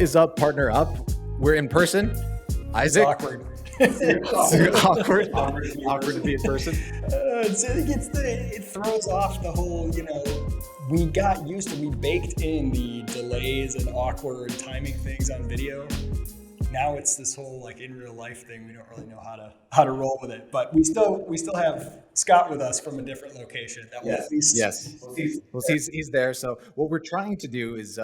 is up, partner up? We're in person. Isaac? It's awkward. Awkward to be in person. It throws off the whole, we got used to, we baked in the delays and awkward timing things on video. Now it's this whole like in real life thing. We don't really know how to roll with it, but we still have Scott with us from a different location. Yes. Well, he's there. So what we're trying to do is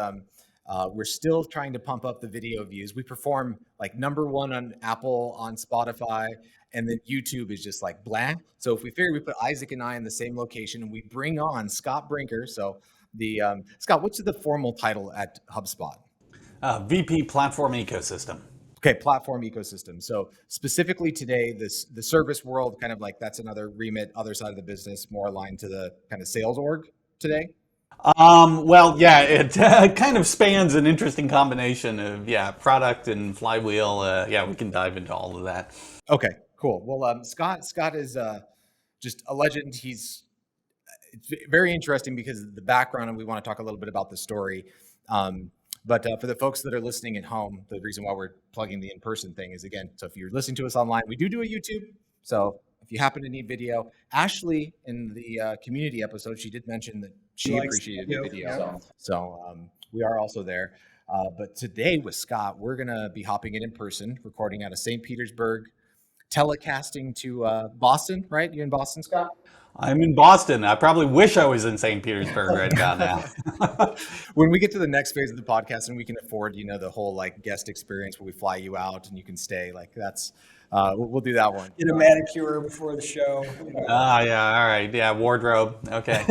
we're still trying to pump up the video views. We perform like #1 on Apple, on Spotify, and then YouTube is just like blah. So if we figure we put Isaac and I in the same location and we bring on Scott Brinker. So Scott, what's the formal title at HubSpot? VP Platform Ecosystem. Okay, platform ecosystem. So specifically today, the service world, kind of like that's another remit, other side of the business, more aligned to the kind of sales org today. It kind of spans an interesting combination of product and flywheel. We can dive into all of that. Okay, cool. Well, Scott is just a legend. It's very interesting because of the background, and we want to talk a little bit about the story. But for the folks that are listening at home, the reason why we're plugging the in-person thing is, again, so if you're listening to us online, we do a YouTube. So if you happen to need video, Ashley in the community episode, she did mention that she appreciated the video. Yeah. So we are also there. But today with Scott, we're going to be hopping in person, recording out of St. Petersburg, telecasting to Boston, right? You in Boston, Scott? I'm in Boston. I probably wish I was in St. Petersburg right about now. When we get to the next phase of the podcast and we can afford, the whole like guest experience where we fly you out and you can stay, like that's, we'll do that one. Get a manicure before the show. All right. Yeah, wardrobe. Okay.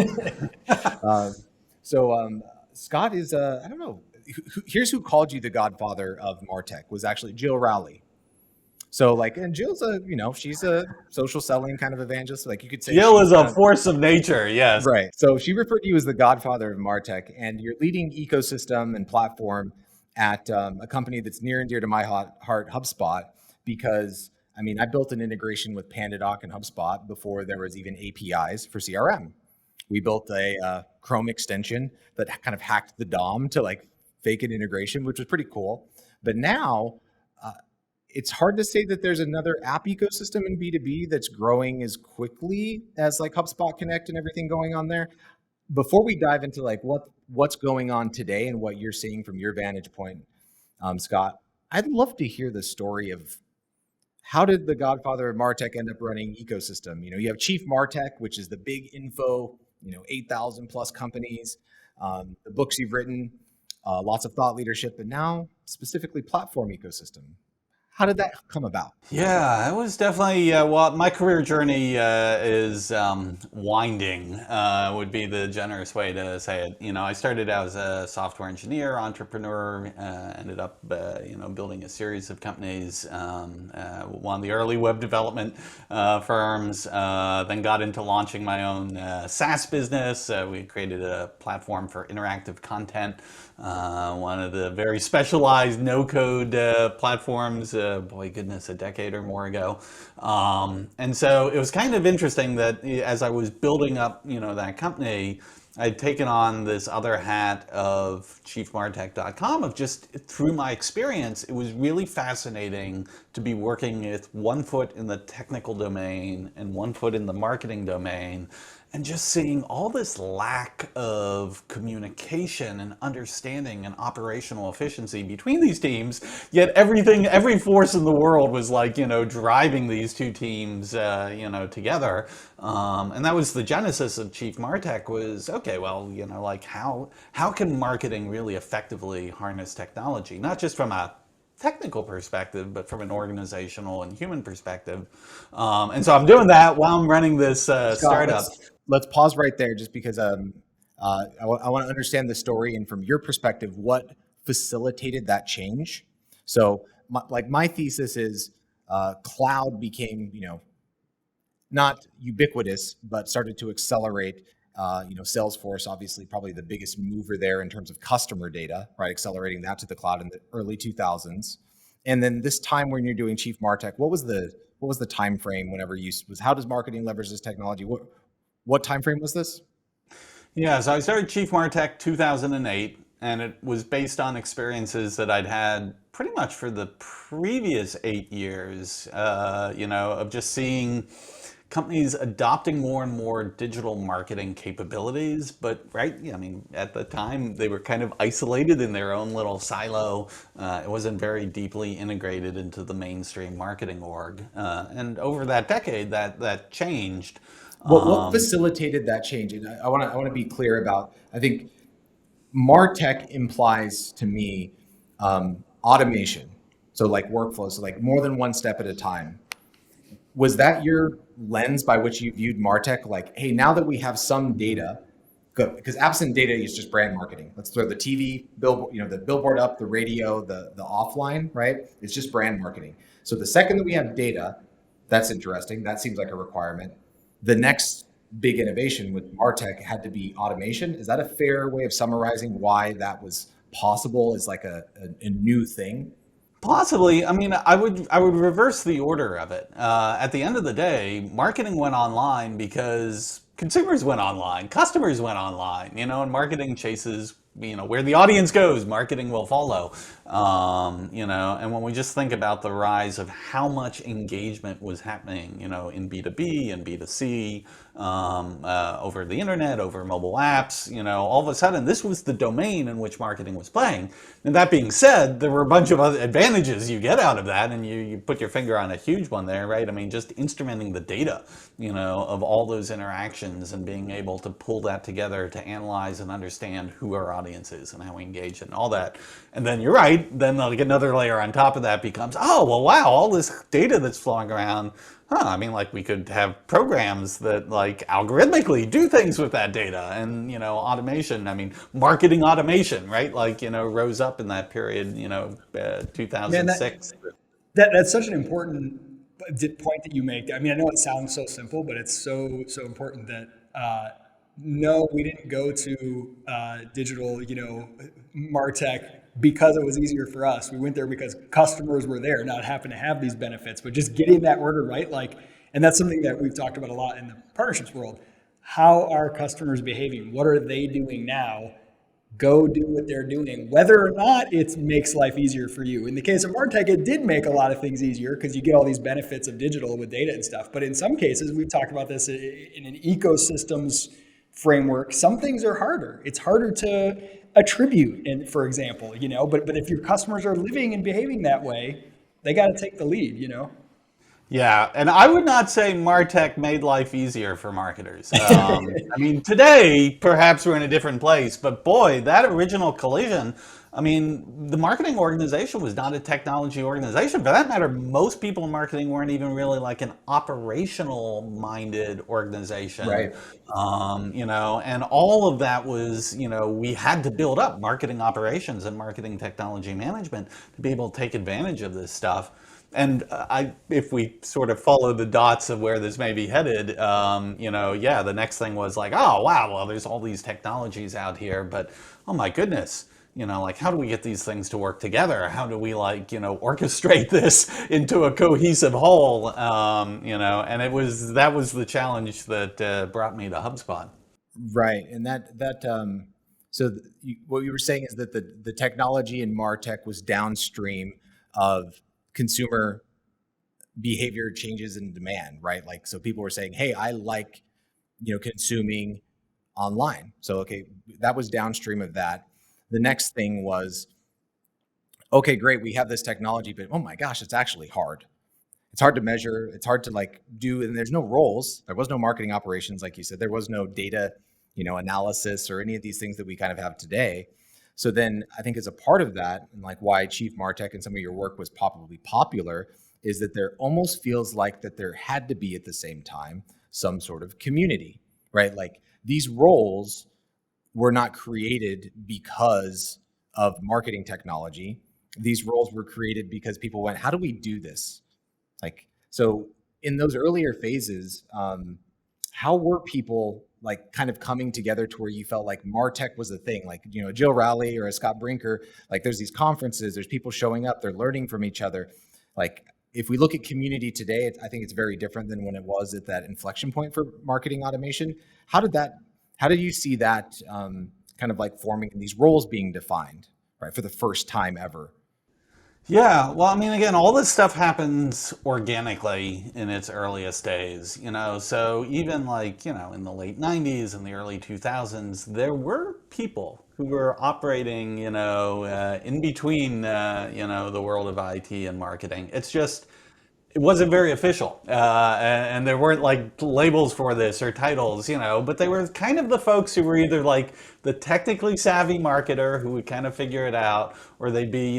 Scott is, I don't know, here's who called you the Godfather of Martech was actually Jill Rowley. So and Jill's she's a social selling kind of evangelist. Like you could say Jill is a force of nature. Yes. Right. So she referred to you as the Godfather of Martech, and you're leading ecosystem and platform at a company that's near and dear to my heart, HubSpot, because I built an integration with PandaDoc and HubSpot before there was even APIs for CRM. We built a Chrome extension that kind of hacked the DOM to like fake an integration, which was pretty cool. But now, it's hard to say that there's another app ecosystem in B2B that's growing as quickly as like HubSpot Connect and everything going on there. Before we dive into like what's going on today and what you're seeing from your vantage point, Scott, I'd love to hear the story of how did the Godfather of Martech end up running ecosystem? You have Chief Martech, which is the big info, 8,000 plus companies, the books you've written, lots of thought leadership, but now specifically platform ecosystem. How did that come about? Yeah, it was definitely, my career journey is winding, would be the generous way to say it. I started out as a software engineer, entrepreneur, ended up, building a series of companies, one of the early web development firms, then got into launching my own SaaS business. We created a platform for interactive content, one of the very specialized no-code platforms, a decade or more ago. And so it was kind of interesting that as I was building up, that company, I'd taken on this other hat of chiefmartech.com of just through my experience, it was really fascinating to be working with one foot in the technical domain and one foot in the marketing domain. And just seeing all this lack of communication and understanding and operational efficiency between these teams, yet every force in the world was like, driving these two teams, together. And that was the genesis of Chief Martech was, okay, well, how can marketing really effectively harness technology? Not just from a technical perspective, but from an organizational and human perspective. And so I'm doing that while I'm running this startup. Let's pause right there just because I want to understand the story and from your perspective, what facilitated that change. So my thesis is cloud became, not ubiquitous, but started to accelerate. Salesforce, obviously, probably the biggest mover there in terms of customer data, right? Accelerating that to the cloud in the early 2000s. And then this time when you're doing Chief Martech, what was the time frame whenever how does marketing leverage this technology? What time frame was this? Yeah, so I started Chief Martech 2008. and it was based on experiences that I'd had pretty much for the previous 8 years, of just seeing companies adopting more and more digital marketing capabilities. But right, yeah, I mean, at the time they were kind of isolated in their own little silo. It wasn't very deeply integrated into the mainstream marketing org. And over that decade, that changed. What facilitated that change? And I want to be clear about. I think Martech implies to me automation, so like workflows, so like more than one step at a time. Was that your lens by which you viewed Martech? Like, hey, now that we have some data, good, because absent data is just brand marketing. Let's throw the TV billboard, the billboard up, the radio, the offline, right? It's just brand marketing. So the second that we have data, that's interesting. That seems like a requirement. The next big innovation with Martech had to be automation. Is that a fair way of summarizing why that was possible as like a new thing? Possibly. I mean, I would reverse the order of it. At the end of the day, marketing went online because consumers went online, customers went online, and marketing chases, where the audience goes, marketing will follow. And when we just think about the rise of how much engagement was happening, in B2B and B2C, over the internet, over mobile apps, all of a sudden this was the domain in which marketing was playing. And that being said, there were a bunch of other advantages you get out of that, and you put your finger on a huge one there, right? I mean, just instrumenting the data, of all those interactions and being able to pull that together to analyze and understand who our audience is and how we engage and all that. And then you're right, then like another layer on top of that becomes, oh, well, wow, all this data that's flowing around. I mean, like we could have programs that like algorithmically do things with that data, and automation. I mean, marketing automation, right? Like rose up in that period, Man, 2006. that's such an important point that you make. I mean, I know it sounds so simple, but it's so important that no, we didn't go to digital, Martech because it was easier for us. We went there because customers were there, not happen to have these benefits, but just getting that order right. Like, and that's something that we've talked about a lot in the partnerships world. How are customers behaving? What are they doing now? Go do what they're doing, whether or not it makes life easier for you. In the case of Martech, it did make a lot of things easier because you get all these benefits of digital with data and stuff. But in some cases, we've talked about this in an ecosystems framework. Some things are harder. It's harder to attribute, and for example, but if your customers are living and behaving that way, they got to take the lead. Yeah, and I would not say Martech made life easier for marketers. I mean, today perhaps we're in a different place, but boy, that original collision. I mean, the marketing organization was not a technology organization. For that matter, most people in marketing weren't even really like an operational minded organization. Right. And all of that was, we had to build up marketing operations and marketing technology management to be able to take advantage of this stuff. And if we sort of follow the dots of where this may be headed, yeah, the next thing was like, oh wow, well, there's all these technologies out here, but oh my goodness, like how do we get these things to work together? How do we like, orchestrate this into a cohesive whole? And that was the challenge that brought me to HubSpot. Right. And what you were saying is that the technology in MarTech was downstream of consumer behavior changes in demand, right? Like, so people were saying, hey, I like, consuming online. So, okay, that was downstream of that. The next thing was, okay, great, we have this technology, but oh my gosh, it's actually hard. It's hard to measure. It's hard to like do, and there's no roles. There was no marketing operations, like you said. There was no data, analysis or any of these things that we kind of have today. So then I think as a part of that, and like why Chief Martech and some of your work was probably popular, is that there almost feels like that there had to be at the same time some sort of community, right? Like these roles were not created because of marketing technology. These roles were created because people went, how do we do this? Like, so in those earlier phases, how were people like kind of coming together to where you felt like MarTech was a thing? Like, Jill Rowley or a Scott Brinker, like there's these conferences, there's people showing up, they're learning from each other. Like if we look at community today, I think it's very different than when it was at that inflection point for marketing automation. How did you see that kind kind of like forming and these roles being defined, right, for the first time ever. Yeah, well, I mean, again, all this stuff happens organically in its earliest days, So even like, in the late 90s and the early 2000s, there were people who were operating, in between, the world of IT and marketing. It's just, it wasn't very official, and there weren't like labels for this or titles, but they were kind of the folks who were either like the technically savvy marketer who would kind of figure it out, or they'd be,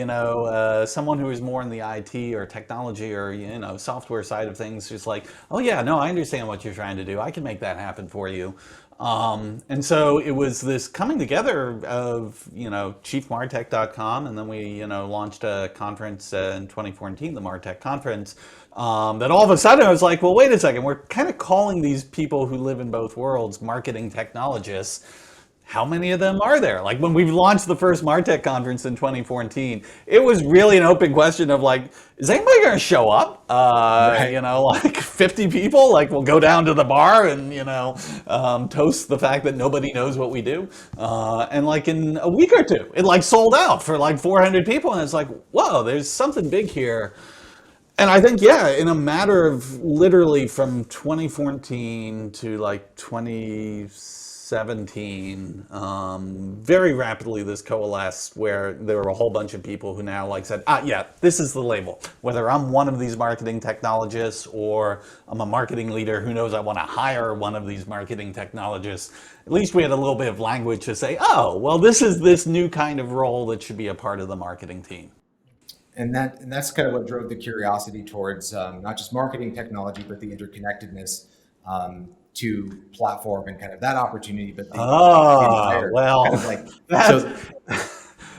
someone who was more in the IT or technology or, software side of things, just like, oh yeah, no, I understand what you're trying to do. I can make that happen for you. And so it was this coming together of, chiefmartech.com, and then we, launched a conference in 2014, the Martech conference, that all of a sudden I was like, well, wait a second, we're kind of calling these people who live in both worlds marketing technologists. How many of them are there? Like when we launched the first Martech conference in 2014, it was really an open question of like, is anybody going to show up? Right. Like 50 people, like we'll go down to the bar and, toast the fact that nobody knows what we do. And like in a week or two, it like sold out for like 400 people. And it's like, whoa, there's something big here. And I think, yeah, in a matter of literally from 2014 to like 2017, very rapidly this coalesced where there were a whole bunch of people who now like said, yeah, this is the label. Whether I'm one of these marketing technologists or I'm a marketing leader who knows I want to hire one of these marketing technologists, at least we had a little bit of language to say, oh, well, this is this new kind of role that should be a part of the marketing team. And that's kind of what drove the curiosity towards not just marketing technology, but the interconnectedness to platform and kind of that opportunity. But the Oh, entire well, kind of like that's so.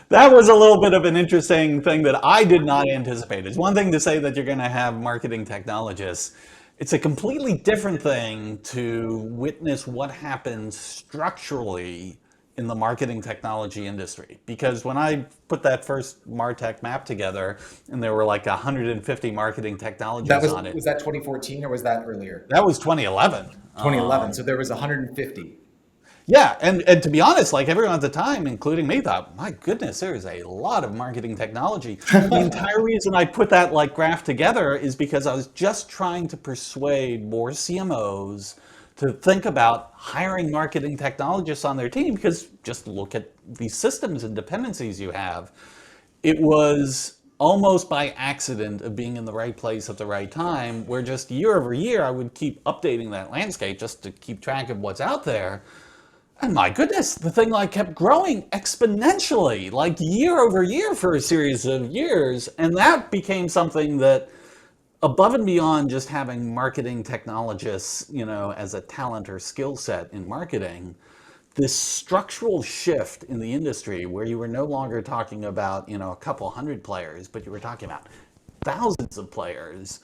that was a little bit of an interesting thing that I did not anticipate. It's one thing to say that you're going to have marketing technologists. It's a completely different thing to witness what happens structurally in the marketing technology industry. Because when I put that first Martech map together and there were like 150 marketing That technologies was on it, was that 2014 or was that earlier? that was 2011. 2011. So there was 150. Yeah, and to be honest, like everyone at the time, including me, thought, my goodness, there is a lot of marketing technology. The entire reason I put that like graph together is because I was just trying to persuade more CMOs to think about hiring marketing technologists on their team, because just look at these systems and dependencies you have. It was almost by accident of being in the right place at the right time, where just year over year I would keep updating that landscape just to keep track of what's out there. And my goodness, the thing like kept growing exponentially, like year over year for a series of years. And that became something that above and beyond just having marketing technologists, as a talent or skill set in marketing, this structural shift in the industry where you were no longer talking about, a couple hundred players, but you were talking about thousands of players.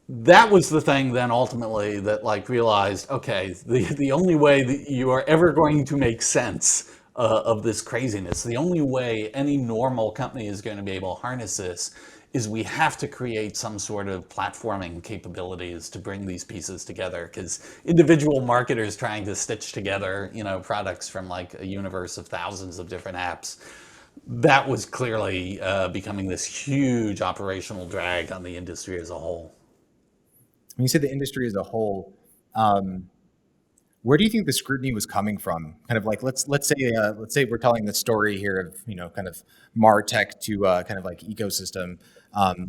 That was the thing then ultimately that like realized, okay, the only way that you are ever going to make sense of this craziness, the only way any normal company is going to be able to harness this is we have to create some sort of platforming capabilities to bring these pieces together, because individual marketers trying to stitch together, products from like a universe of thousands of different apps, that was clearly becoming this huge operational drag on the industry as a whole. When you say the industry as a whole, where do you think the scrutiny was coming from? Kind of like let's say we're telling the story here of kind of Martech to kind of like ecosystem.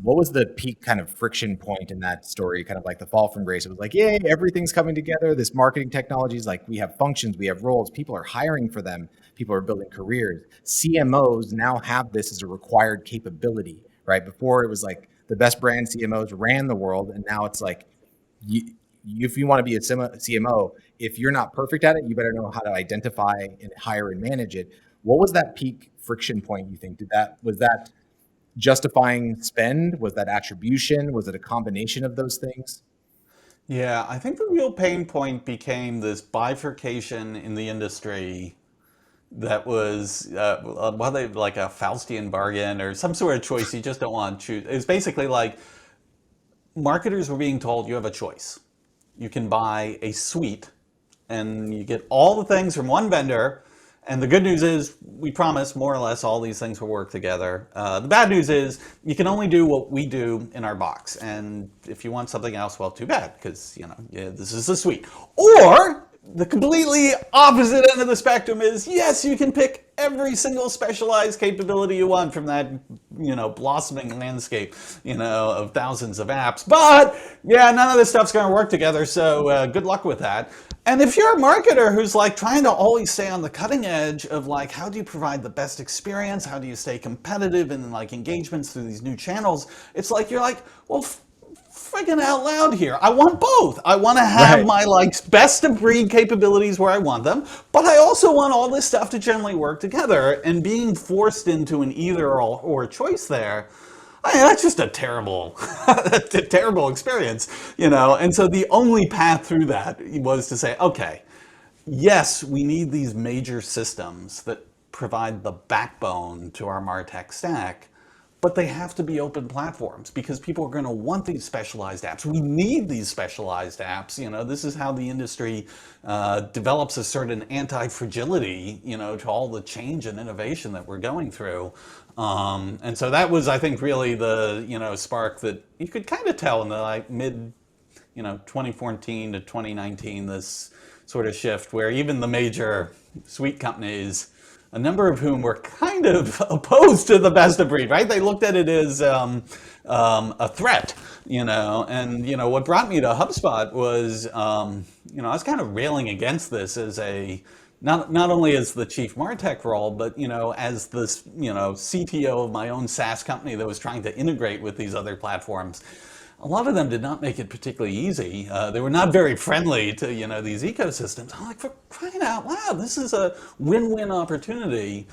What was the peak kind of friction point in that story? Kind of like the fall from grace. It was like, yay, everything's coming together. This marketing technology is like, we have functions, we have roles. People are hiring for them. People are building careers. CMOs now have this as a required capability, right? Before it was like the best brand CMOs ran the world, and now it's like, if you want to be a CMO, if you're not perfect at it, you better know how to identify and hire and manage it. What was that peak friction point, you think? Was that justifying spend? Was that attribution? Was it a combination of those things? Yeah, I think the real pain point became this bifurcation in the industry that was, they like a Faustian bargain or some sort of choice you just don't want to choose. It was basically like marketers were being told you have a choice. You can buy a suite and you get all the things from one vendor, And the good news is we promise more or less all these things will work together. The bad news is you can only do what we do in our box. And if you want something else, well, too bad, because yeah, this is the suite. Or the completely opposite end of the spectrum is, yes, you can pick every single specialized capability you want from that, blossoming landscape, of thousands of apps. But yeah, none of this stuff's going to work together. So good luck with that. And if you're a marketer who's like trying to always stay on the cutting edge of like, how do you provide the best experience? How do you stay competitive in like engagements through these new channels? It's like, you're like, well, friggin' out loud here. I want both. I want to have my like best of breed capabilities where I want them, but I also want all this stuff to generally work together. And being forced into an either or choice there, I mean, that's just a terrible, terrible experience, And so the only path through that was to say, okay, yes, we need these major systems that provide the backbone to our MarTech stack, but they have to be open platforms because people are going to want these specialized apps. We need these specialized apps. This is how the industry develops a certain anti-fragility, to all the change and innovation that we're going through. And so that was, I think, really the, spark that you could kind of tell in the like mid, 2014 to 2019, this sort of shift where even the major suite companies, a number of whom were kind of opposed to the best of breed, right? They looked at it as a threat, and what brought me to HubSpot was, I was kind of railing against this as not only as the chief MarTech role, but as this CTO of my own SaaS company that was trying to integrate with these other platforms. A lot of them did not make it particularly easy. They were not very friendly to these ecosystems. I'm like, for crying out loud, this is a win-win opportunity.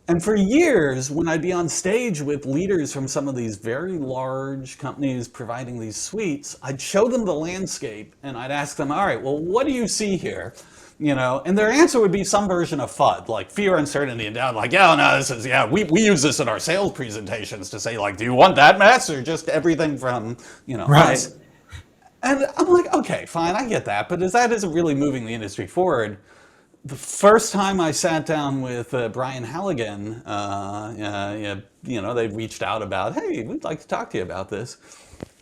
And for years, when I'd be on stage with leaders from some of these very large companies providing these suites, I'd show them the landscape and I'd ask them, all right, well, what do you see here? And their answer would be some version of FUD, like fear, uncertainty, and doubt. Like, yeah, no, this is, yeah, we use this in our sales presentations to say, like, do you want that mess or just everything from, us? And I'm like, okay, fine, I get that, but that isn't really moving the industry forward. The first time I sat down with Brian Halligan, they reached out about, hey, we'd like to talk to you about this.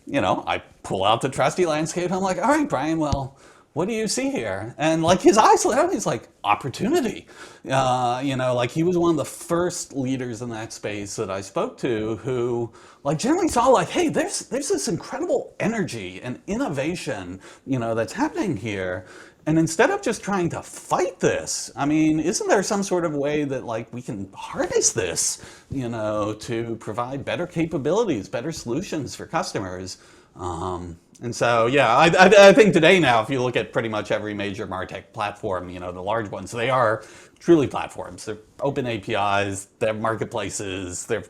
I pull out the trusty landscape. I'm like, all right, Brian, well, what do you see here? And like his eyes lit up, he's like, opportunity. Like he was one of the first leaders in that space that I spoke to who like generally saw like, hey, there's this incredible energy and innovation, that's happening here. And instead of just trying to fight this, I mean, isn't there some sort of way that like we can harness this, to provide better capabilities, better solutions for customers? And so, yeah, I think today now, if you look at pretty much every major MarTech platform, the large ones, they are truly platforms. They're open APIs, they're marketplaces, they're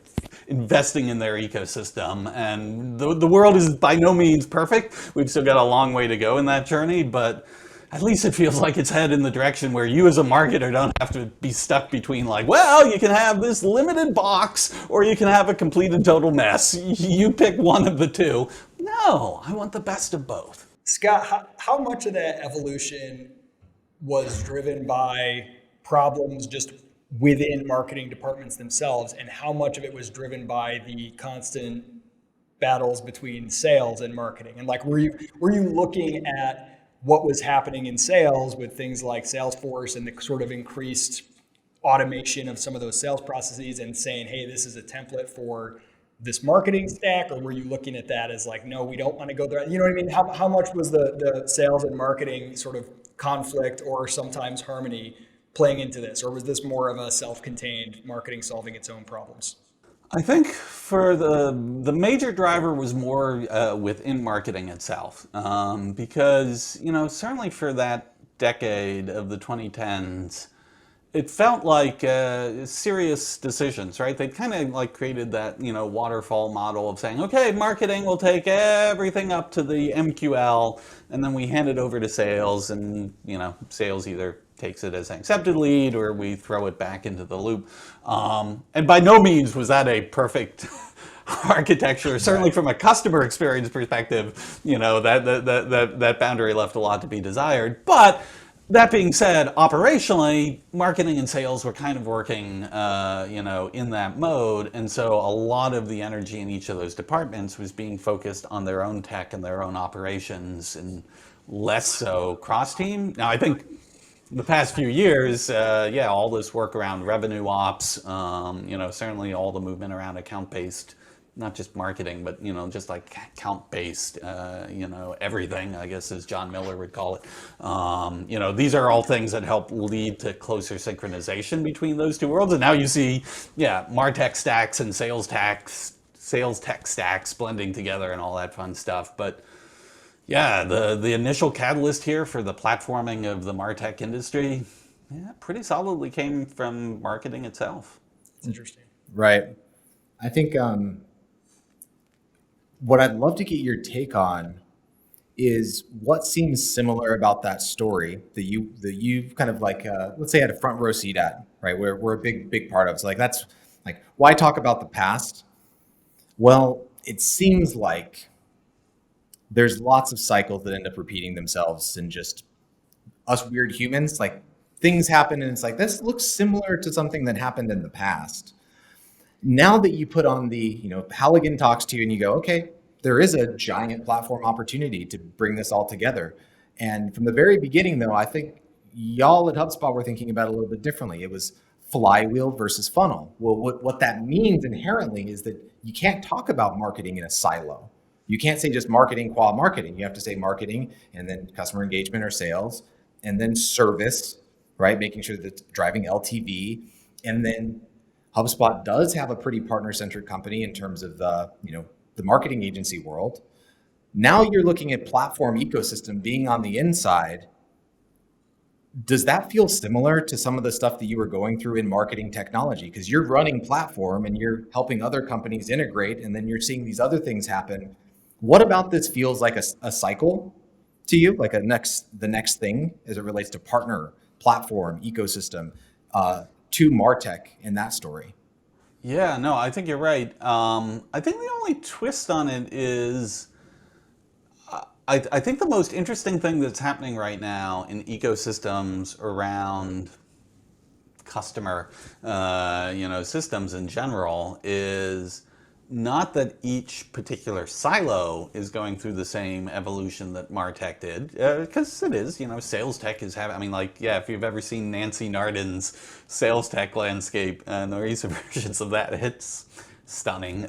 investing in their ecosystem. And the world is by no means perfect. We've still got a long way to go in that journey, but at least it feels like it's headed in the direction where you as a marketer don't have to be stuck between like, well, you can have this limited box or you can have a complete and total mess. You pick one of the two. No, I want the best of both. Scott, how much of that evolution was driven by problems just within marketing departments themselves, and how much of it was driven by the constant battles between sales and marketing? And like, were you looking at what was happening in sales with things like Salesforce and the sort of increased automation of some of those sales processes and saying, hey, this is a template for this marketing stack? Or were you looking at that as like, no, we don't want to go there? You know what I mean? How much was the sales and marketing sort of conflict or sometimes harmony playing into this? Or was this more of a self-contained marketing solving its own problems? I think for the major driver was more within marketing itself, because certainly for that decade of the 2010s, it felt like serious decisions, right? They kind of like created that waterfall model of saying, okay, marketing will take everything up to the MQL, and then we hand it over to sales, and sales either takes it as an accepted lead or we throw it back into the loop. And by no means was that a perfect architecture. Certainly from a customer experience perspective, that boundary left a lot to be desired. But That being said, operationally, marketing and sales were kind of working, in that mode, and so a lot of the energy in each of those departments was being focused on their own tech and their own operations, and less so cross team. Now, I think the past few years, all this work around revenue ops, certainly all the movement around account based, not just marketing, but just like account based, everything, I guess, as John Miller would call it. These are all things that help lead to closer synchronization between those two worlds. And now you see, Martech stacks and sales tech stacks blending together and all that fun stuff. But yeah, the initial catalyst here for the platforming of the MarTech industry, pretty solidly came from marketing itself. It's interesting. Right. I think what I'd love to get your take on is what seems similar about that story that you've kind of like let's say had a front row seat at, right? We're a big part of. So like that's like why talk about the past? Well, it seems like there's lots of cycles that end up repeating themselves and just us weird humans, like things happen and it's like this looks similar to something that happened in the past. Now that you put on the, Halligan talks to you and you go, okay, there is a giant platform opportunity to bring this all together. And from the very beginning, though, I think y'all at HubSpot were thinking about it a little bit differently. It was flywheel versus funnel. Well, what that means inherently is that you can't talk about marketing in a silo. You can't say just marketing qua marketing. You have to say marketing and then customer engagement or sales and then service, right? Making sure that it's driving LTV. And then HubSpot does have a pretty partner-centric company in terms of the marketing agency world. Now you're looking at platform ecosystem being on the inside. Does that feel similar to some of the stuff that you were going through in marketing technology? Because you're running platform and you're helping other companies integrate, and then you're seeing these other things happen. What about this feels like a cycle to you, like the next thing as it relates to partner, platform, ecosystem, to MarTech in that story? Yeah, no, I think you're right. I think the only twist on it is I think the most interesting thing that's happening right now in ecosystems around customer, systems in general is not that each particular silo is going through the same evolution that MarTech did, because it is, sales tech is having, if you've ever seen Nancy Narden's sales tech landscape and the recent versions of that, it's stunning. Jay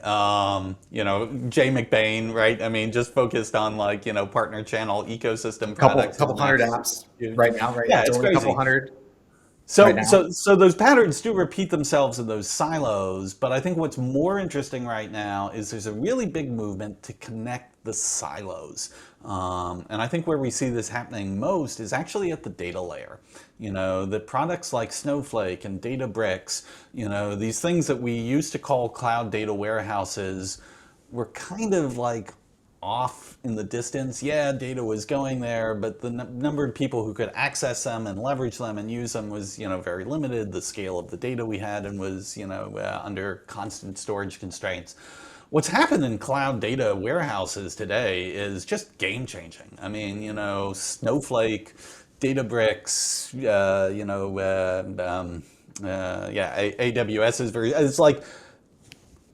McBain, right? Just focused on partner channel ecosystem products. Couple hundred apps right now, right? Yeah, It's it's only a crazy. couple hundred right So, now. so those patterns do repeat themselves in those silos, but I think what's more interesting right now is there's a really big movement to connect the silos. And I think where we see this happening most is actually at the data layer. The products like Snowflake and Databricks, these things that we used to call cloud data warehouses were kind of like off in the distance. Yeah, data was going there, but the number of people who could access them and leverage them and use them was, very limited. The scale of the data we had and was, under constant storage constraints. What's happened in cloud data warehouses today is just game changing. Snowflake, Databricks, AWS is it's like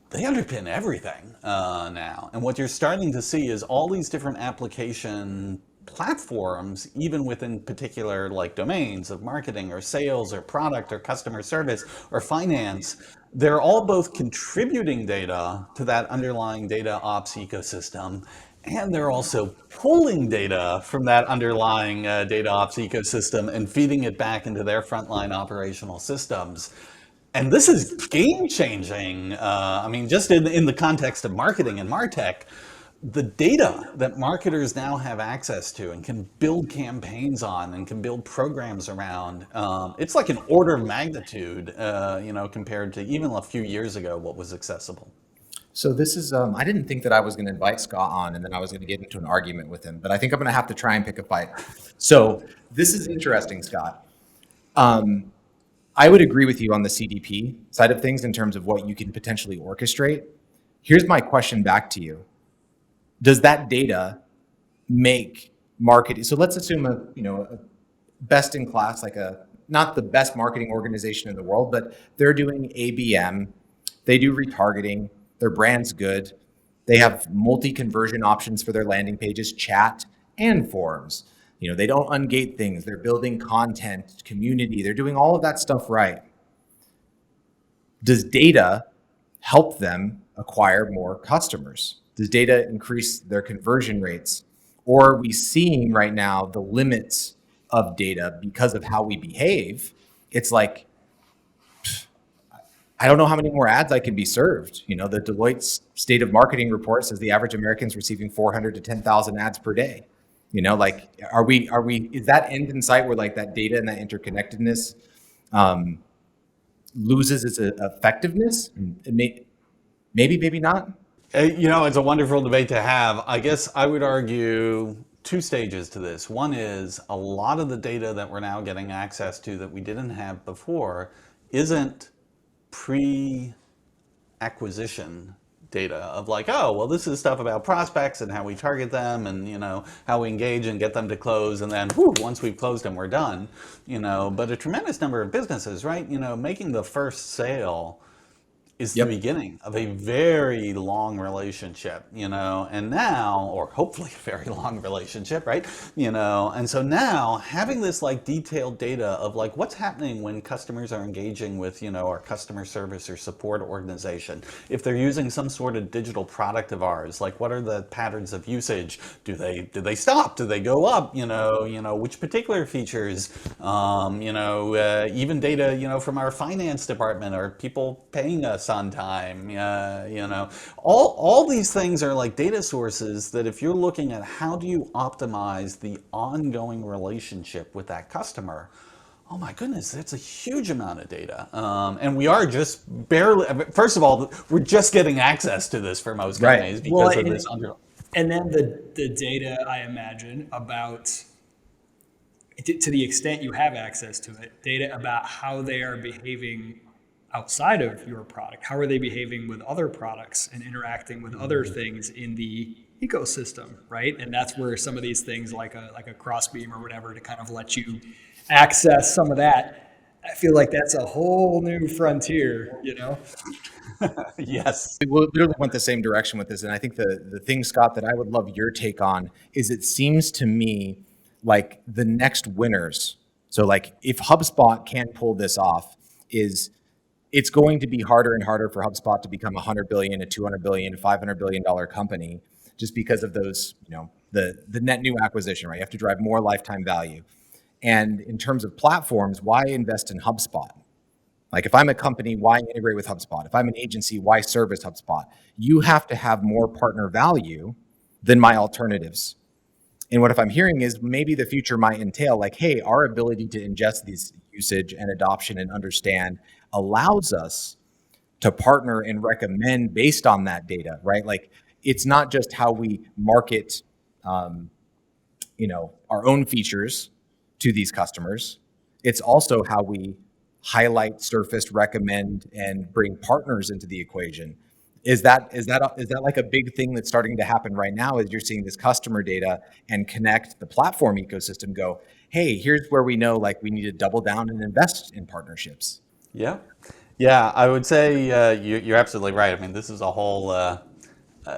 they underpin everything now. And what you're starting to see is all these different application platforms, even within particular domains of marketing or sales or product or customer service or finance, they're all both contributing data to that underlying data ops ecosystem. And they're also pulling data from that underlying data ops ecosystem and feeding it back into their frontline operational systems. And this is game changing. Just in the context of marketing and MarTech, the data that marketers now have access to and can build campaigns on and can build programs around, it's like an order of magnitude, compared to even a few years ago what was accessible. So this is, I didn't think that I was going to invite Scott on and then I was going to get into an argument with him, but I think I'm going to have to try and pick a fight. So this is interesting, Scott. I would agree with you on the CDP side of things in terms of what you can potentially orchestrate. Here's my question back to you. Does that data make marketing? So let's assume best in class, like a not the best marketing organization in the world, but they're doing ABM. They do retargeting. Their brand's good. They have multi-conversion options for their landing pages, chat and forums. They don't ungate things. They're building content, community. They're doing all of that stuff right. Does data help them acquire more customers? Does data increase their conversion rates? Or are we seeing right now the limits of data because of how we behave? It's like, I don't know how many more ads I can be served. The Deloitte's State of Marketing report says the average American's receiving 400 to 10,000 ads per day. Like, is that end in sight where like that data and that interconnectedness loses its effectiveness? Maybe not. It's a wonderful debate to have. I guess I would argue two stages to this. One is a lot of the data that we're now getting access to that we didn't have before isn't pre-acquisition data of like, oh, well, this is stuff about prospects and how we target them and, how we engage and get them to close. And then once we've closed them, we're done, but a tremendous number of businesses, right? Making the first sale is the beginning of a very long relationship, and now, or hopefully a very long relationship, right? And so now having this like detailed data of like what's happening when customers are engaging with, our customer service or support organization, if they're using some sort of digital product of ours, like what are the patterns of usage? Do they stop? Do they go up? Which particular features, even data, from our finance department, are people paying us on time? All these things are like data sources that if you're looking at how do you optimize the ongoing relationship with that customer, oh my goodness, that's a huge amount of data. And we are just barely, first of all, we're just getting access to this for most companies because of this And then the data, I imagine, about, to the extent you have access to it, data about how they are behaving outside of your product. How are they behaving with other products and interacting with other things in the ecosystem, right? And that's where some of these things like a Crossbeam or whatever to kind of let you access some of that. I feel like that's a whole new frontier, Yes. We literally went the same direction with this. And I think the thing, Scott, that I would love your take on is it seems to me like the next winners. So like if HubSpot can pull this off, it's going to be harder and harder for HubSpot to become a $100 billion, a $200 billion, a $500 billion company just because of those, the net new acquisition, right? You have to drive more lifetime value. And in terms of platforms, why invest in HubSpot? Like if I'm a company, why integrate with HubSpot? If I'm an agency, why service HubSpot? You have to have more partner value than my alternatives. And what if I'm hearing is maybe the future might entail like, hey, our ability to ingest these usage and adoption and understand allows us to partner and recommend based on that data, right? Like it's not just how we market, our own features to these customers. It's also how we highlight, surface, recommend, and bring partners into the equation. Is that like a big thing that's starting to happen right now as you're seeing this customer data and connect the platform ecosystem go, hey, here's where we know like we need to double down and invest in partnerships? Yeah. Yeah, I would say you're absolutely right. I mean, this is a whole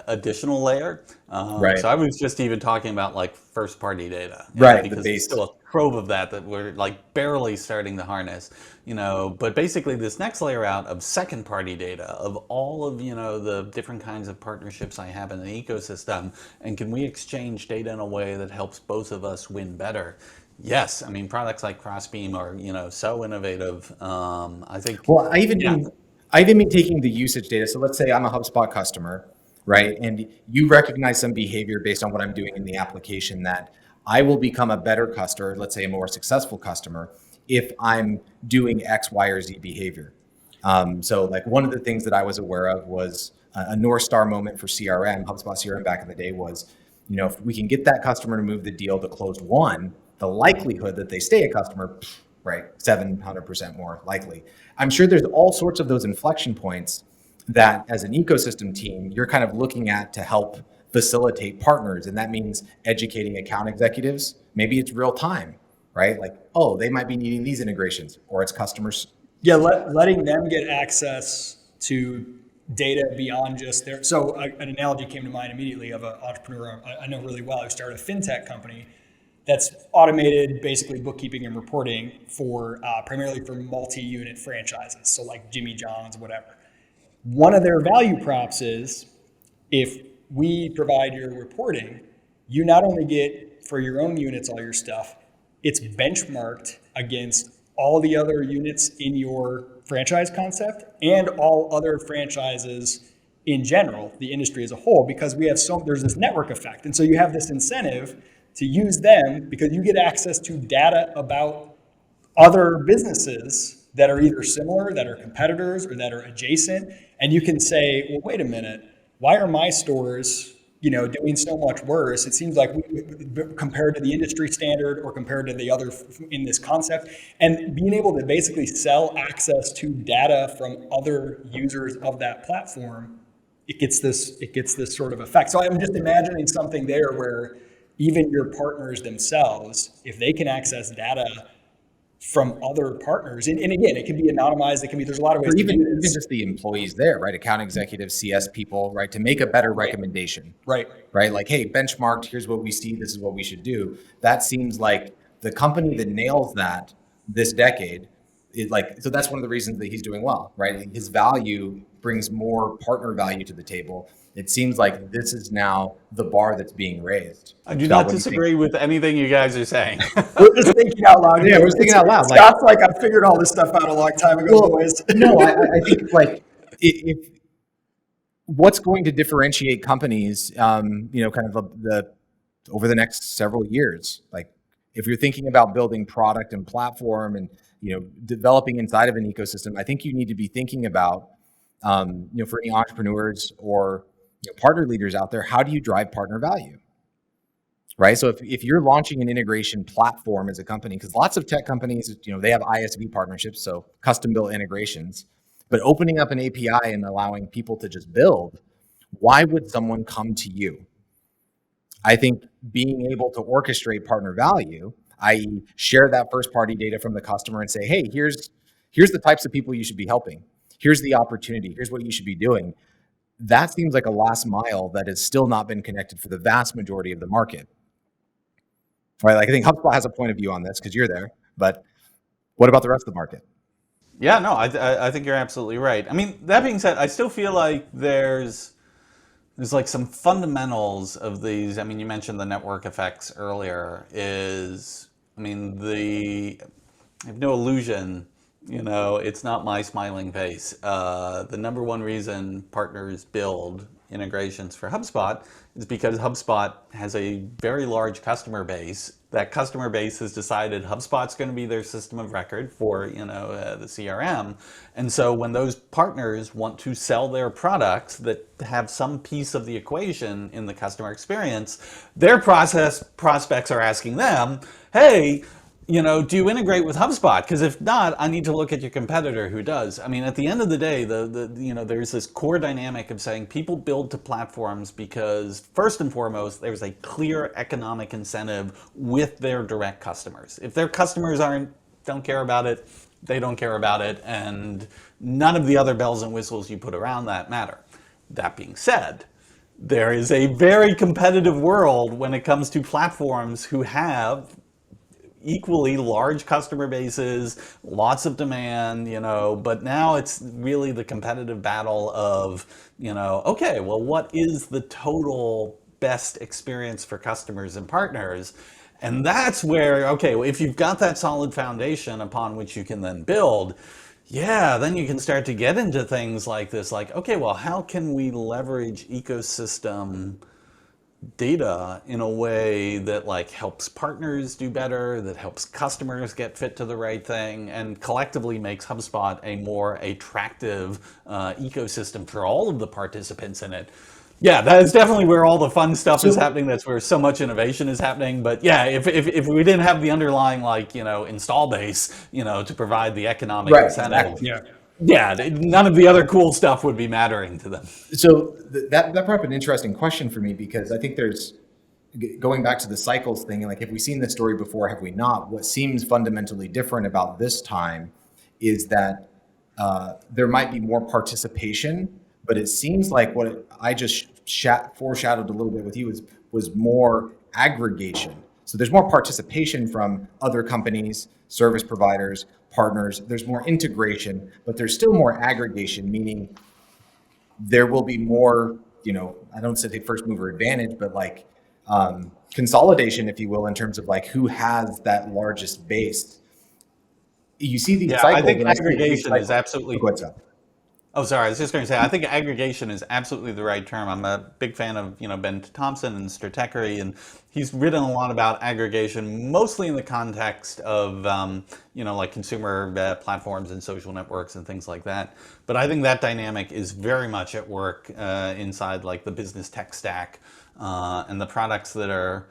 additional layer. Right. So I was just even talking about like first party data, Right, because the there's base. still a trove of that we're like barely starting to harness, but basically this next layer out of second party data of all of, the different kinds of partnerships I have in the ecosystem, and can we exchange data in a way that helps both of us win better? Yes, I mean products like Crossbeam are so innovative. I think. Well, I even mean taking the usage data. So let's say I'm a HubSpot customer, right? And you recognize some behavior based on what I'm doing in the application that I will become a better customer, let's say a more successful customer, if I'm doing X, Y, or Z behavior. So like one of the things that I was aware of was a North Star moment for CRM, HubSpot CRM back in the day was, if we can get that customer to move the deal to close one, the likelihood that they stay a customer, right, 700% more likely. I'm sure there's all sorts of those inflection points that as an ecosystem team, you're kind of looking at to help facilitate partners. And that means educating account executives. Maybe it's real time, right? Like, oh, they might be needing these integrations, or it's customers. Yeah, letting them get access to data beyond just their. So an analogy came to mind immediately of an entrepreneur I know really well who started a fintech company that's automated basically bookkeeping and reporting for primarily for multi-unit franchises. So like Jimmy John's, whatever. One of their value props is if we provide your reporting, you not only get for your own units all your stuff, it's benchmarked against all the other units in your franchise concept and all other franchises in general, the industry as a whole, because there's this network effect. And so you have this incentive to use them because you get access to data about other businesses that are either similar, that are competitors, or that are adjacent. And you can say, well, wait a minute, why are my stores, doing so much worse? It seems like compared to the industry standard or compared to the other in this concept, and being able to basically sell access to data from other users of that platform, it gets this sort of effect. So I'm just imagining something there where even your partners themselves, if they can access data from other partners, and again, it can be anonymized, there's a lot of ways Or even, to do even this. just the employees there, right? Account executives, CS people, right? To make a better recommendation, Right. right? Like, hey, benchmarked, here's what we see, this is what we should do. That seems like the company that nails that this decade is like, so that's one of the reasons that he's doing well, right? His value brings more partner value to the table. It seems like this is now the bar that's being raised. I do Scott, not what do you think? disagree with anything you guys are saying. We're just thinking out loud. Yeah, we're just thinking out loud. Scott's like, I figured all this stuff out a long time ago, boys. No, I think like if what's going to differentiate companies, kind of the over the next several years, like if you're thinking about building product and platform and developing inside of an ecosystem, I think you need to be thinking about for any entrepreneurs or partner leaders out there, how do you drive partner value? Right. So if you're launching an integration platform as a company, because lots of tech companies, they have ISV partnerships, so custom built integrations, but opening up an API and allowing people to just build, why would someone come to you? I think being able to orchestrate partner value, i.e. share that first party data from the customer and say, hey, here's the types of people you should be helping. Here's the opportunity. Here's what you should be doing. That seems like a last mile that has still not been connected for the vast majority of the market. Right, like I think HubSpot has a point of view on this because you're there, but what about the rest of the market? Yeah, no, I think you're absolutely right. I mean, that being said, I still feel like there's like some fundamentals of these. I mean, you mentioned the network effects earlier. I have no illusion, it's not my smiling face. The number one reason partners build integrations for HubSpot is because HubSpot has a very large customer base. That customer base has decided HubSpot's going to be their system of record for the CRM, and so when those partners want to sell their products that have some piece of the equation in the customer experience, their prospects are asking them, hey, do you integrate with HubSpot? Because if not, I need to look at your competitor who does. I mean, at the end of the day, there's this core dynamic of saying people build to platforms because first and foremost, there's a clear economic incentive with their direct customers. If their customers don't care about it, they don't care about it, and none of the other bells and whistles you put around that matter. That being said, there is a very competitive world when it comes to platforms who have equally large customer bases, lots of demand, but now it's really the competitive battle of, okay, well, what is the total best experience for customers and partners? And that's where, okay, well, if you've got that solid foundation upon which you can then build, then you can start to get into things like this, like, okay, well, how can we leverage ecosystem data in a way that helps partners do better, that helps customers get fit to the right thing, and collectively makes HubSpot a more attractive ecosystem for all of the participants in it. Yeah, that is definitely where all the fun stuff is happening. That's where so much innovation is happening. But yeah, if we didn't have the underlying install base, to provide the economic incentive. Exactly. Yeah, none of the other cool stuff would be mattering to them. So that brought up an interesting question for me because I think there's going back to the cycles thing, like, have we seen this story before? Have we not? What seems fundamentally different about this time is that there might be more participation, but it seems like what I just foreshadowed a little bit with you was more aggregation. So there's more participation from other companies, service providers, partners. There's more integration, but there's still more aggregation, meaning there will be more, I don't say first mover advantage, but like consolidation, if you will, in terms of like who has that largest base. You see these Yeah, I cycles, think and I see these aggregation is cycles. Oh, absolutely. go ahead, Seth. Oh, sorry. I was just going to say, I think aggregation is absolutely the right term. I'm a big fan of, Ben Thompson and Stratechery, and he's written a lot about aggregation, mostly in the context of, like consumer platforms and social networks and things like that. But I think that dynamic is very much at work inside like the business tech stack and the products that are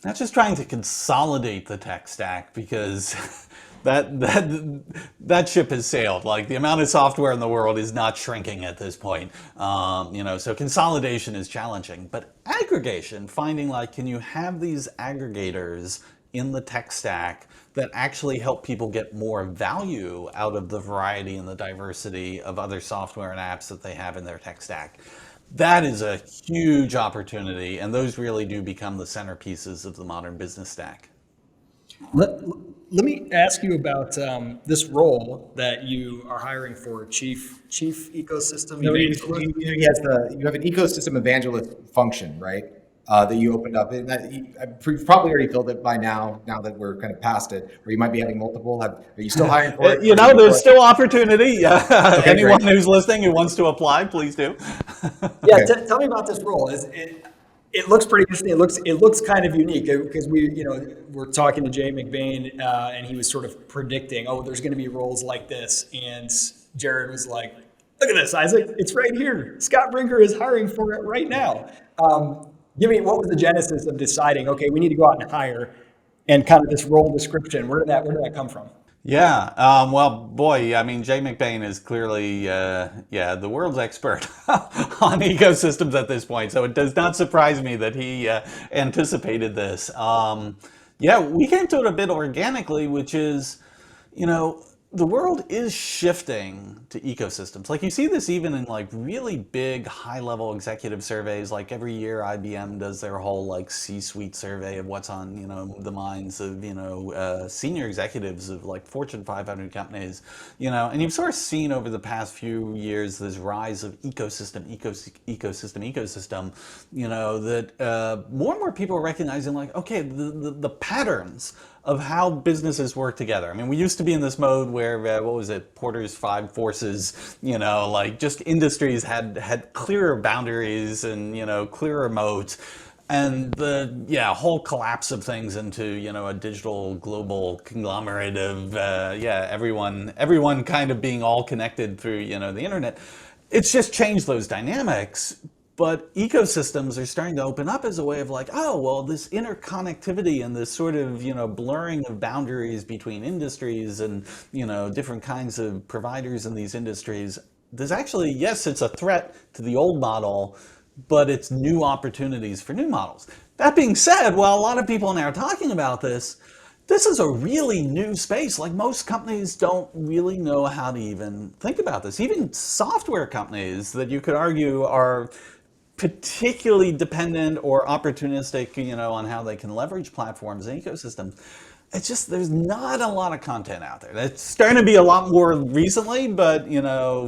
not just trying to consolidate the tech stack because that ship has sailed. Like the amount of software in the world is not shrinking at this point. So consolidation is challenging, but aggregation, finding like, can you have these aggregators in the tech stack that actually help people get more value out of the variety and the diversity of other software and apps that they have in their tech stack? That is a huge opportunity, and those really do become the centerpieces of the modern business stack. Let, let me ask you about this role that you are hiring for chief ecosystem No, evangelist. you have an ecosystem evangelist function, right? That you opened up, and you've probably already filled it by now. Now that we're kind of past it, or you might be having multiple. Are you still hiring for it? There's still opportunity. Yeah. Okay, Anyone great. who's listening who wants to apply, please do. Yeah, Okay. tell me about this role. It looks pretty interesting. It looks kind of unique because we're talking to Jay McBain and he was sort of predicting, oh, there's going to be roles like this, and Jared was like, look at this, Isaac, it's right here. Scott Brinker is hiring for it right now. Give me, what was the genesis of deciding, okay, we need to go out and hire, and kind of this role description? Where did that come from? Yeah. Well, boy, I mean, Jay McBain is clearly, the world's expert on ecosystems at this point. So it does not surprise me that he anticipated this. We came to it a bit organically, which is, the world is shifting to ecosystems. Like you see this even in like really big high level executive surveys. Like every year IBM does their whole like C-suite survey of what's on, the minds of, senior executives of like Fortune 500 companies, and you've sort of seen over the past few years this rise of ecosystem, that more and more people are recognizing like, okay, the patterns of how businesses work together. I mean, we used to be in this mode where, what was it, Porter's five forces, like just industries had clearer boundaries and, clearer modes. And the whole collapse of things into, a digital global conglomerate of, everyone kind of being all connected through, the internet. It's just changed those dynamics. But ecosystems are starting to open up as a way of like, oh, well, this interconnectivity and this sort of, blurring of boundaries between industries and, different kinds of providers in these industries. There's actually, yes, it's a threat to the old model, but it's new opportunities for new models. That being said, while a lot of people now are talking about this is a really new space. Like most companies don't really know how to even think about this. Even software companies that you could argue are particularly dependent or opportunistic, on how they can leverage platforms and ecosystems. It's just, there's not a lot of content out there. It's starting to be a lot more recently, but,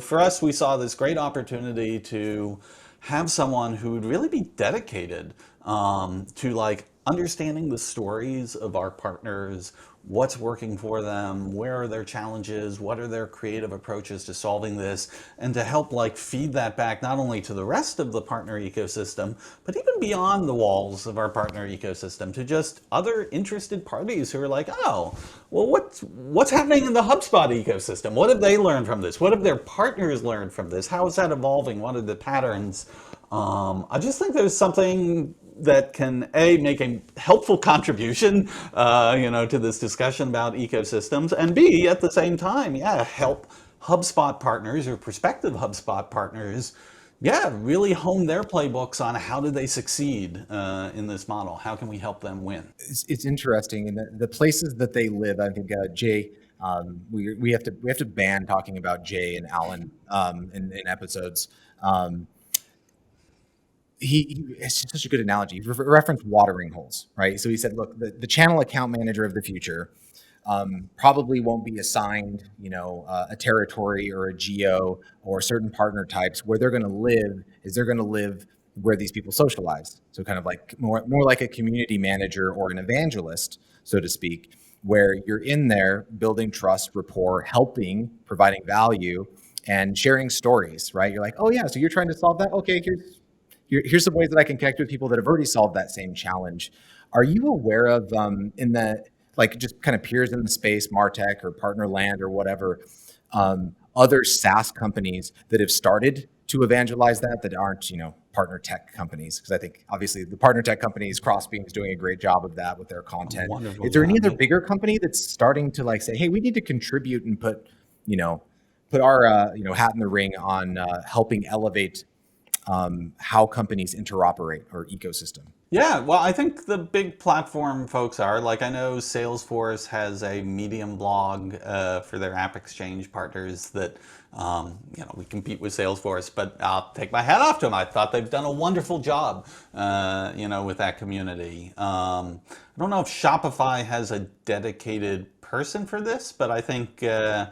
for us, we saw this great opportunity to have someone who would really be dedicated to like understanding the stories of our partners, what's working for them, where are their challenges, what are their creative approaches to solving this, and to help like feed that back not only to the rest of the partner ecosystem, but even beyond the walls of our partner ecosystem to just other interested parties who are like, oh, well, what's happening in the HubSpot ecosystem? What have they learned from this? What have their partners learned from this? How is that evolving? What are the patterns? I just think there's something that can make a helpful contribution, to this discussion about ecosystems, and B, at the same time, help HubSpot partners or prospective HubSpot partners, Yeah, really hone their playbooks on how do they succeed in this model. How can we help them win? It's interesting in the places that they live. I think Jay, we have to ban talking about Jay and Alan in episodes. Um, it's just such a good analogy. He referenced watering holes, right? So he said, look, the channel account manager of the future probably won't be assigned, a territory or a geo or certain partner types. Where they're going to live is they're going to live where these people socialize. So kind of like more like a community manager or an evangelist, so to speak, where you're in there building trust, rapport, helping, providing value, and sharing stories. Right? You're like, oh yeah, so you're trying to solve that. Okay, here's some ways that I can connect with people that have already solved that same challenge. Are you aware of in the like just kind of peers in the space, Martech or Partnerland or whatever, other SaaS companies that have started to evangelize that aren't partner tech companies? Because I think obviously the partner tech companies, Crossbeam is doing a great job of that with their content. Wonderful Is there any job. other Yeah. bigger company that's starting to like say, hey, we need to contribute and you know put our hat in the ring on helping elevate how companies interoperate or ecosystem? Yeah, well, I think the big platform folks are like I know Salesforce has a Medium blog for their App Exchange partners that we compete with Salesforce, but I'll take my hat off to them. I thought they've done a wonderful job, with that community. I don't know if Shopify has a dedicated person for this, but I think certainly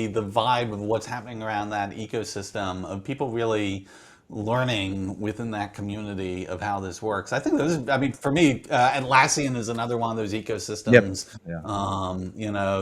the vibe of what's happening around that ecosystem of people really learning within that community of how this works. I think those, I mean, for me, Atlassian is another one of those Yep. ecosystems. Yeah.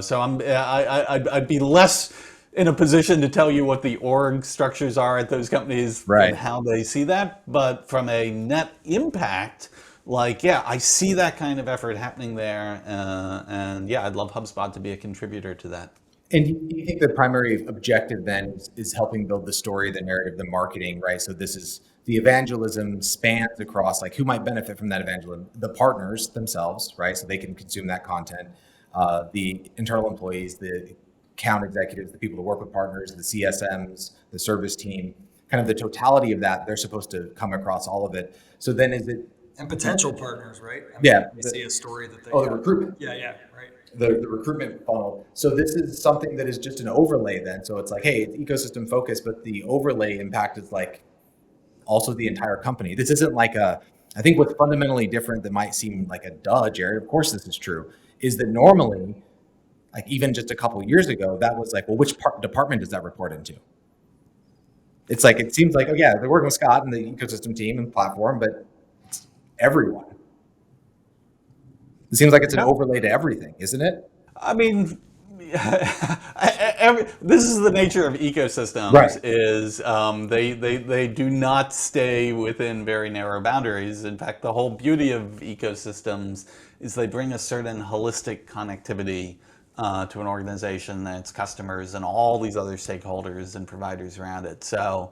So I'd be less in a position to tell you what the org structures are at those companies and Right. how they see that. But from a net impact, like, yeah, I see that kind of effort happening there. And yeah, I'd love HubSpot to be a contributor to that. And you think the primary objective then is helping build the story, the narrative, the marketing, right? So this is the evangelism spans across like who might benefit from that evangelism, the partners themselves, right? So they can consume that content, the internal employees, the account executives, the people that work with partners, the CSMs, the service team, kind of the totality of that. They're supposed to come across all of it. So then is it, And potential partners, right? I mean, yeah, they see a story that they. the recruitment. Yeah, yeah, right. The recruitment funnel. So this is something that is just an overlay then. So it's like, hey, it's ecosystem focused, but the overlay impact is like also the entire company. This isn't like I think what's fundamentally different that might seem like a duh, Jared, of course this is true, is that normally, like even just a couple of years ago, that was like, well, which department does that report into? It's like, it seems like, oh yeah, they're working with Scott and the ecosystem team and platform, but it's everyone. It seems like it's an overlay to everything, isn't it? I mean, this is the nature of Right. ecosystems is they do not stay within very narrow boundaries. In fact, the whole beauty of ecosystems is they bring a certain holistic connectivity to an organization and its customers and all these other stakeholders and providers around it. So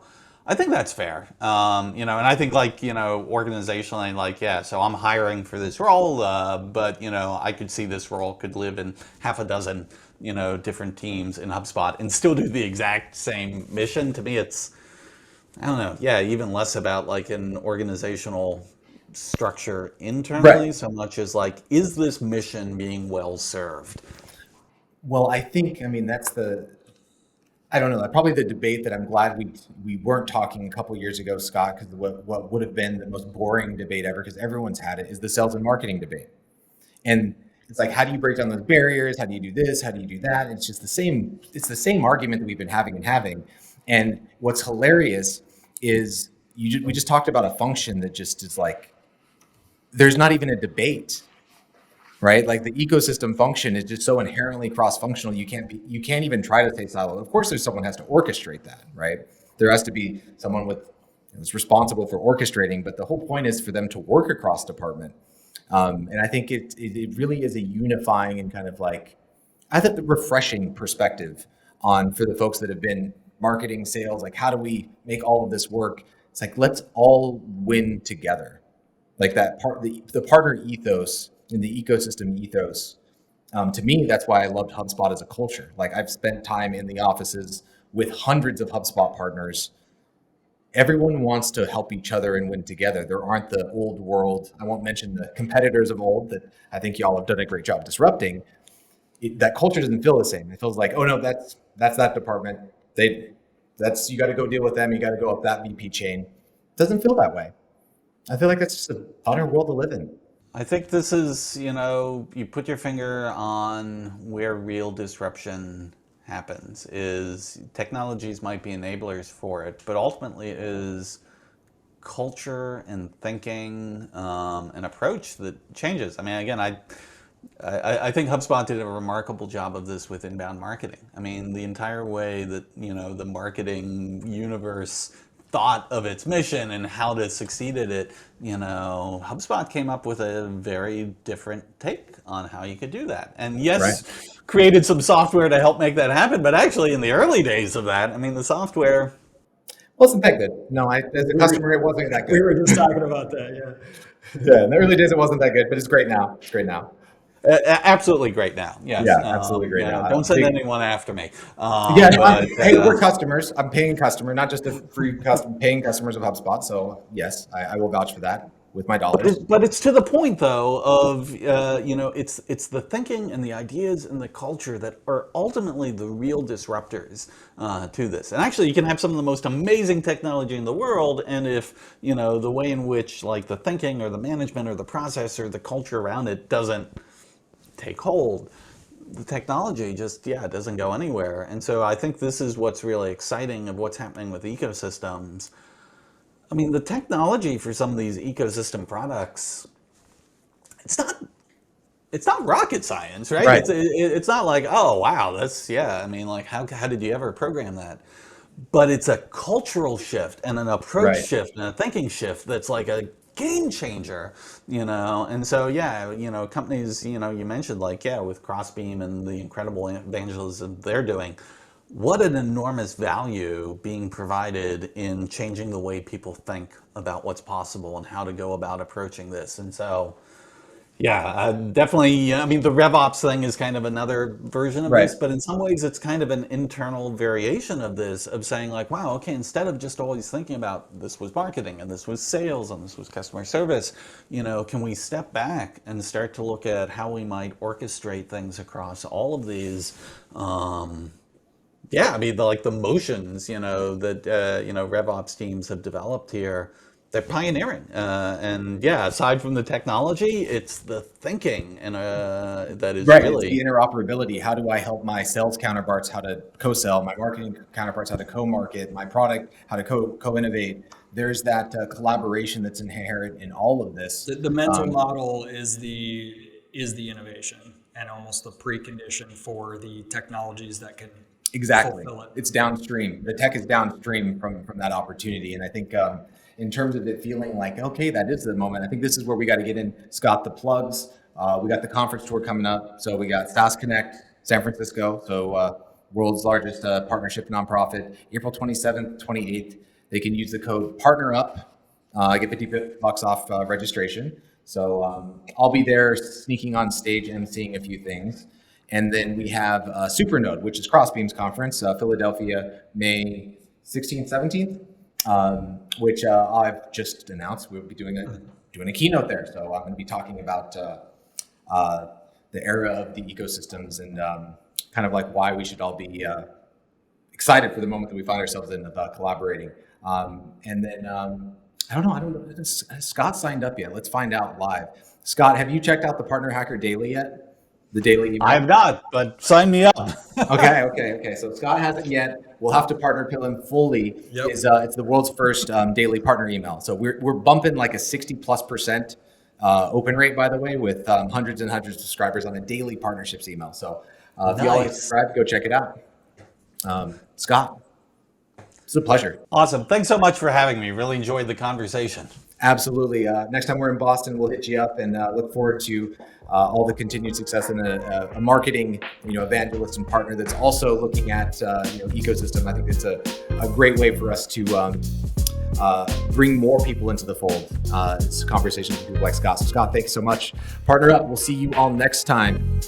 I think that's fair. And I think organizationally, like, yeah, so I'm hiring for this role, but I could see this role could live in half a dozen, different teams in HubSpot and still do the exact same mission. To me, it's, I don't know, yeah, even less about like an organizational structure Right. internally, so much as like, is this mission being well served? Well, I think, I mean, I don't know, probably the debate that I'm glad we weren't talking a couple years ago, Scott, because what would have been the most boring debate ever, because everyone's had it, is the sales and marketing debate. And it's like, how do you break down those barriers? How do you do this? How do you do that? It's just it's the same argument that we've been having and having. And what's hilarious is we just talked about a function that just is like, there's not even a debate, right? Like the ecosystem function is just so inherently cross-functional. You can't even try to say silo. Of course, there's someone has to orchestrate that, right? There has to be someone that's responsible for orchestrating, but the whole point is for them to work across department. And I think it really is a unifying and kind of like, I think the refreshing perspective on for the folks that have been marketing, sales, like how do we make all of this work? It's like, let's all win together. Like that part, the partner ethos in the ecosystem ethos. To me, that's why I loved HubSpot as a culture. Like I've spent time in the offices with hundreds of HubSpot partners, everyone wants to help each other and win together. There aren't the old world, I won't mention the competitors of old that I think y'all have done a great job disrupting. That culture doesn't feel the same. It feels like, oh no, that's that department. You got to go deal with them. You got to go up that VP chain. It doesn't feel that way. I feel like that's just a funner world to live in. I think this is, you put your finger on where real disruption happens. Is technologies might be enablers for it, but ultimately is culture and thinking, and approach that changes. I mean, again, I think HubSpot did a remarkable job of this with inbound marketing. I mean, the entire way that, the marketing universe thought of its mission and how to succeed at it, HubSpot came up with a very different take on how you could do that. And yes, right, created some software to help make that happen, but actually in the early days of that, I mean, the software wasn't that good. No, as a customer, it wasn't that good. We were just talking about that, yeah. Yeah, in the early days, it wasn't that good, but it's great now. It's great now. Absolutely great now. Yes. Yeah, absolutely great now. Don't send anyone after me. Hey, we're customers. I'm paying customer, not just a free customer, paying customers of HubSpot. So yes, I will vouch for that with my dollars. But it's to the point though of it's the thinking and the ideas and the culture that are ultimately the real disruptors to this. And actually, you can have some of the most amazing technology in the world, and if the way in which like the thinking or the management or the process or the culture around it doesn't take hold, the technology just doesn't go anywhere. And so I think this is what's really exciting of what's happening with ecosystems. I mean, the technology for some of these ecosystem products, it's not rocket science, right? Right. It's not like, oh wow, that's I mean, like how did you ever program that? But it's a cultural shift and an approach shift and a thinking shift that's like a game changer, and so companies, you mentioned like with Crossbeam and the incredible evangelism they're doing, what an enormous value being provided in changing the way people think about what's possible and how to go about approaching this. And so definitely. I mean, the RevOps thing is kind of another version of this, but in some ways it's kind of an internal variation of this, of saying like, wow, okay, instead of just always thinking about this was marketing and this was sales and this was customer service, can we step back and start to look at how we might orchestrate things across all of these, I mean, the motions, that, RevOps teams have developed here. They're pioneering, and aside from the technology, it's the thinking, and that is really it's the interoperability. How do I help my sales counterparts how to co-sell, my marketing counterparts how to co-market, my product how to co-innovate? There's that collaboration that's inherent in all of this. The mental model is the innovation and almost the precondition for the technologies that can fulfill it. It's downstream. The tech is downstream from that opportunity, and I think. In terms of it feeling like, okay, that is the moment. I think this is where we got to get in, Scott, the plugs. We got the conference tour coming up. So we got SaaS Connect, San Francisco. So world's largest partnership nonprofit, April 27th, 28th. They can use the code PARTNERUP, get $50 off registration. So I'll be there sneaking on stage and seeing a few things. And then we have Supernode, which is Crossbeam's conference, Philadelphia, May 16th, 17th. Which I've just announced we'll be doing a keynote there. So I'm going to be talking about the era of the ecosystems and kind of like why we should all be excited for the moment that we find ourselves in about collaborating. And then I don't know. Has Scott signed up yet? Let's find out live. Scott, have you checked out the Partner Hacker Daily yet? The daily email? I have not, but sign me up. Okay. So Scott hasn't yet. We'll have to partner pill him fully. Yep. It's the world's first daily partner email. So we're bumping like a 60+% open rate, by the way, with hundreds and hundreds of subscribers on a daily partnerships email. So if you all want to subscribe, go check it out. Scott, it's a pleasure. Awesome. Thanks so much for having me. Really enjoyed the conversation. Absolutely. Next time we're in Boston, we'll hit you up and look forward to all the continued success in a marketing, evangelist and partner that's also looking at, ecosystem. I think it's a great way for us to bring more people into the fold. It's conversations with people like Scott. So Scott, thanks so much. Partner up. We'll see you all next time.